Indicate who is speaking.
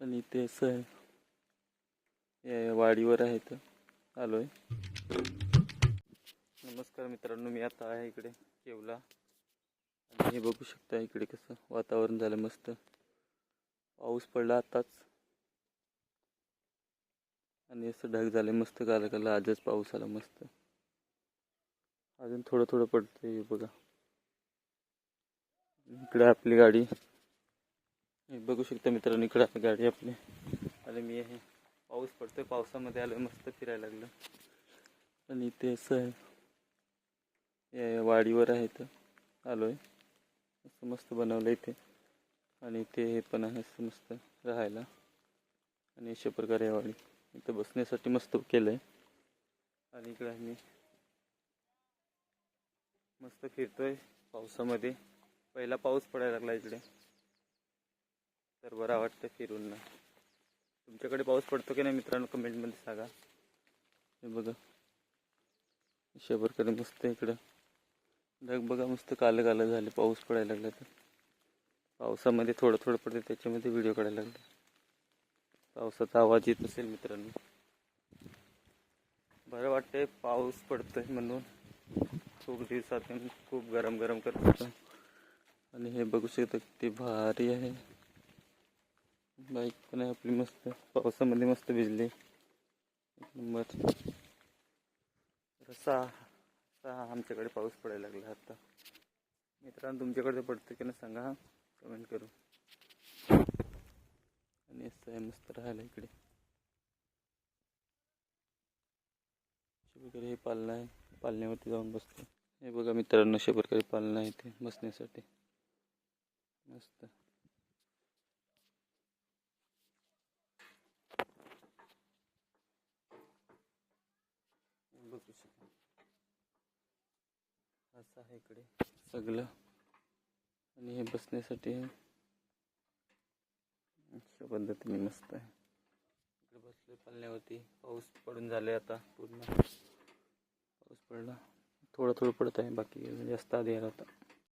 Speaker 1: आणि ते असं आहे, या वाडीवर आहे तर आलोय. नमस्कार मित्रांनो, मी आता आहे इकडे केवला आणि हे बघू शकता इकडे कसं वातावरण झालं मस्त. पाऊस पडला आताच आणि असं ढग झाले मस्त. काला काला आजच पाऊस आला मस्त. अजून थोडं थोडं पडतंय बघा. इकडे आपली गाडी हे बघू शकता मित्रांनो, इकडे आपली गाडी आपली आले. मी आहे, पाऊस पडतोय, पावसामध्ये आलोय मस्त फिरायला लागलं. आणि ते असं आहे, या वाडीवर आहे तर आलोय. असं मस्त बनवलं इथे आणि ते हे पण आहे असं मस्त राहायला. आणि अशा प्रकारे वाडी इथं बसण्यासाठी मस्त केलंय. आणि इकडे मी मस्त फिरतोय पावसामध्ये. पहिला पाऊस पडायला लागला इकडे, तर बरं वाटतं फिरून ना. तुमच्याकडे पाऊस पडतो की नाही मित्रांनो, कमेंटमध्ये सांगा. हे बघा अशा प्रकारे मस्त इकडं ढग बघा मस्त कालं कालं झाले. पाऊस पडायला लागला तर पावसामध्ये थोडं थोडं पडते, त्याच्यामध्ये व्हिडिओ काढायला लागला. पावसाचा आवाज येत असेल मित्रांनो. बरं वाटतंय पाऊस पडतोय म्हणून. खूप दिवसातून खूप गरम गरम करत होतं. आणि हे बघू शकता किती भारी आहे. बाईक पण आहे आपली मस्त, पावसामध्ये मस्त भिजली. एक नंबर. रसा आमच्याकडे पाऊस पडायला लागला आता. मित्रांनो तुमच्याकडे पडतं की नाही सांगा हा, कमेंट करू. आणि असं आहे मस्त राहायला इकडे. वगैरे हे पालणं आहे, पालण्यावरती जाऊन बसतो. हे बघा मित्रांनो, अशा प्रकारे पालणं आहे ते बसण्यासाठी मस्त. बघू शकता असं आहे इकडे सगळं. आणि हे बसण्यासाठी आहे अशा पद्धतीने मस्त आहे. इकडे बसलोय पालण्यावरती. पाऊस पडून झाले आता पूर्ण. पाऊस पडला, थोडं थोडं पडत आहे, बाकी जास्त आधी आला होता.